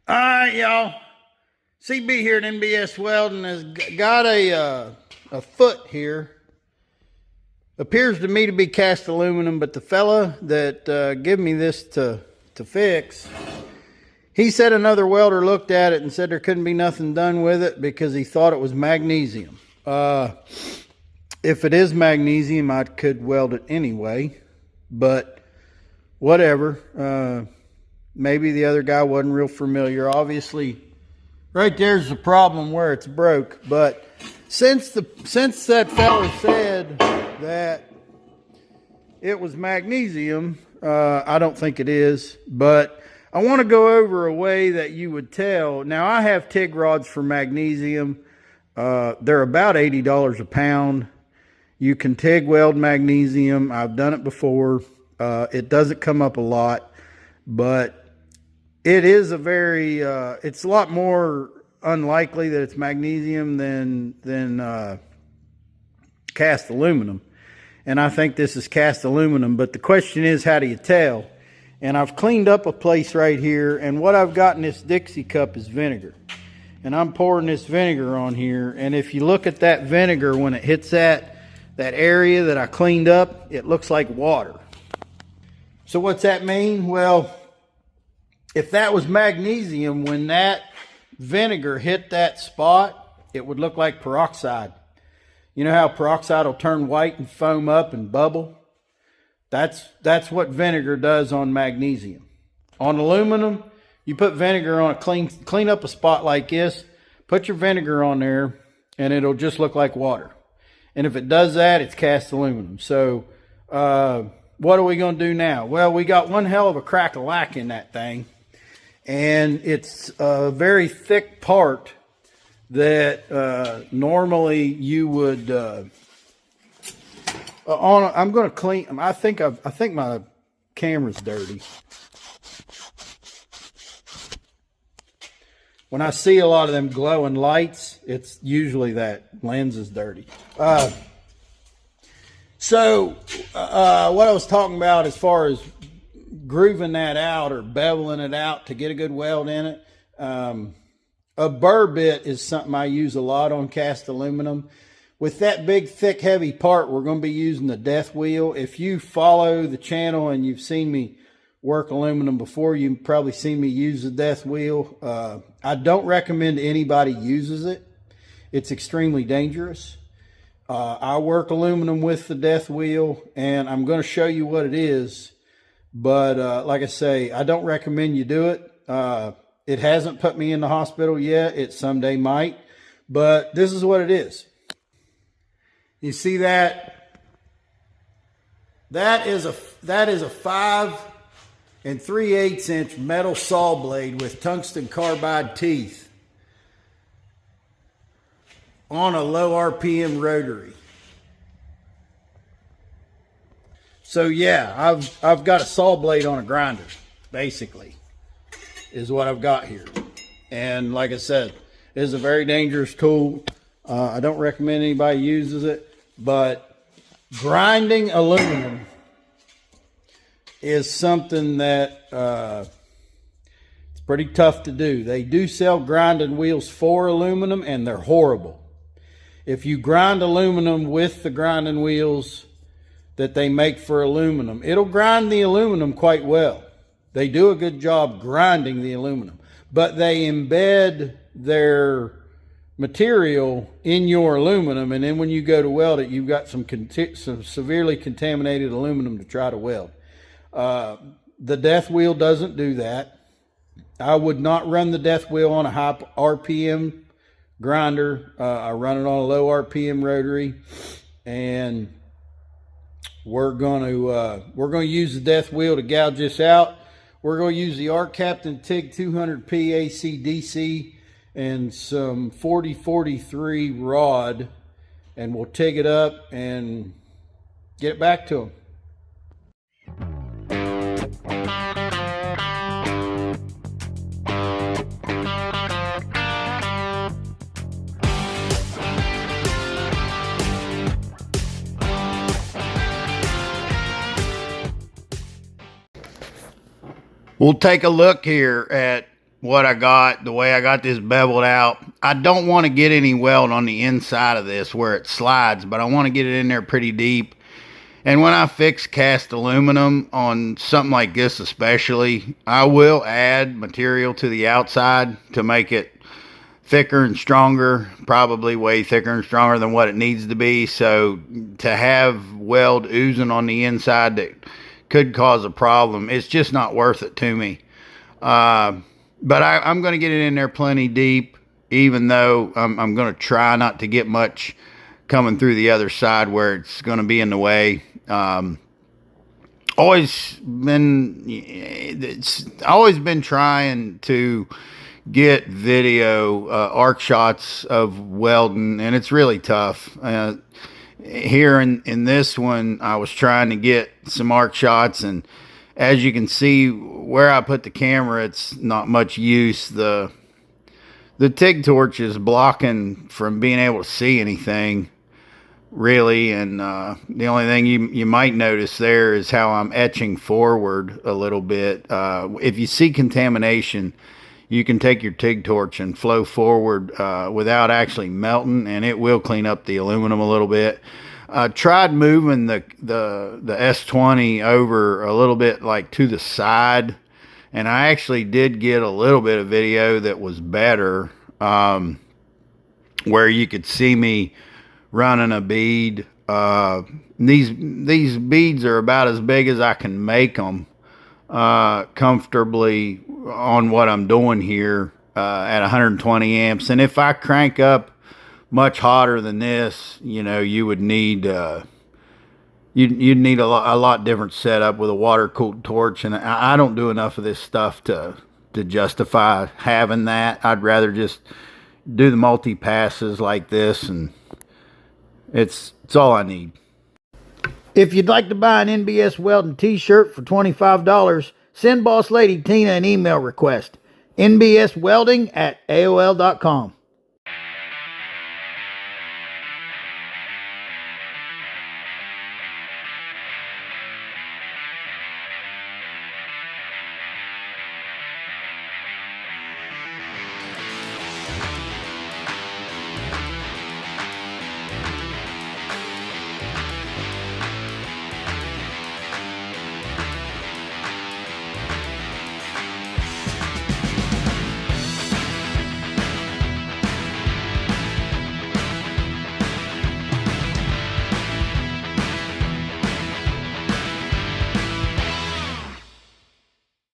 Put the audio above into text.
All right, y'all. CB here at NBS Welding has got a foot here. Appears to me to be cast aluminum, but the fella that gave me this to fix, he said another welder looked at it and said there couldn't be nothing done with it because he thought it was magnesium. If it is magnesium, I could weld it anyway, but whatever. Maybe the other guy wasn't real familiar. Obviously, right there's the problem where it's broke. But since that fella said that it was magnesium, I don't think it is. But I want to go over a way that you would tell. Now, I have TIG rods for magnesium. They're about $80 a pound. You can TIG weld magnesium. I've done it before. It doesn't come up a lot, but it is a very, it's a lot more unlikely that it's magnesium than cast aluminum. And I think this is cast aluminum, but the question is, how do you tell? And I've cleaned up a place right here, and what I've got in this Dixie cup is vinegar. And I'm pouring this vinegar on here, and if you look at that vinegar, when it hits that area that I cleaned up, it looks like water. So what's that mean? Well, if that was magnesium, when that vinegar hit that spot, it would look like peroxide. You know how peroxide will turn white and foam up and bubble? That's what vinegar does on magnesium. On aluminum, you put vinegar on clean up a spot like this, put your vinegar on there, and it'll just look like water. And if it does that, it's cast aluminum. So what are we going to do now? Well, we got one hell of a crack of lack in that thing. And it's a very thick part that normally you would I'm going to clean. I think my camera's dirty. When I see a lot of them glowing lights, it's usually that lens is dirty. So what I was talking about as far as grooving that out or beveling it out to get a good weld in it, a burr bit is something I use a lot on cast aluminum. With that big, thick, heavy part, we're going to be using the death wheel. If you follow the channel and you've seen me work aluminum before, you've probably seen me use the death wheel. I don't recommend anybody uses it. It's extremely dangerous. I work aluminum with the death wheel, and I'm going to show you what it is. But like I say, I don't recommend you do it. It hasn't put me in the hospital yet. It someday might. But this is what it is. You see that? That is a 5 3/8 inch metal saw blade with tungsten carbide teeth on a low RPM rotary. So yeah, I've got a saw blade on a grinder, basically, is what I've got here. And like I said, it is a very dangerous tool. I don't recommend anybody uses it, but grinding aluminum is something that it's pretty tough to do. They do sell grinding wheels for aluminum, and they're horrible. If you grind aluminum with the grinding wheels that they make for aluminum, it'll grind the aluminum quite well. They do a good job grinding the aluminum, but they embed their material in your aluminum, and then when you go to weld it, you've got some severely contaminated aluminum to try to weld. The death wheel doesn't do that. I would not run the death wheel on a high RPM grinder. I run it on a low RPM rotary, and we're going to use the death wheel to gouge this out. We're going to use the ARCCAPTAIN TIG200P AC DC and some 4043 rod, and we'll TIG it up and get it back to them. We'll take a look here at what I got, the way I got this beveled out. I don't want to get any weld on the inside of this where it slides, but I want to get it in there pretty deep. And when I fix cast aluminum on something like this especially, I will add material to the outside to make it thicker and stronger, probably way thicker and stronger than what it needs to be. So to have weld oozing on the inside that could cause a problem, it's just not worth it to me. But I'm going to get it in there plenty deep, even though I'm going to try not to get much coming through the other side where it's going to be in the way. Always been trying to get video arc shots of welding, and it's really tough. Here in this one, I was trying to get some arc shots, and as you can see where I put the camera, it's not much use. The TIG torch is blocking from being able to see anything really, and the only thing you might notice there is how I'm etching forward a little bit. If you see contamination, you can take your TIG torch and flow forward without actually melting, and it will clean up the aluminum a little bit. Tried moving the S20 over a little bit like to the side, and I actually did get a little bit of video that was better, where you could see me running a bead. These beads are about as big as I can make them comfortably on what I'm doing here at 120 amps. And if I crank up much hotter than this, you know, you would need you'd need a lot different setup with a water cooled torch, and I don't do enough of this stuff to justify having that. I'd rather just do the multi passes like this, and it's all I need. If you'd like to buy an NBS Welding t-shirt for $25, send Boss Lady Tina an email request, nbswelding@aol.com.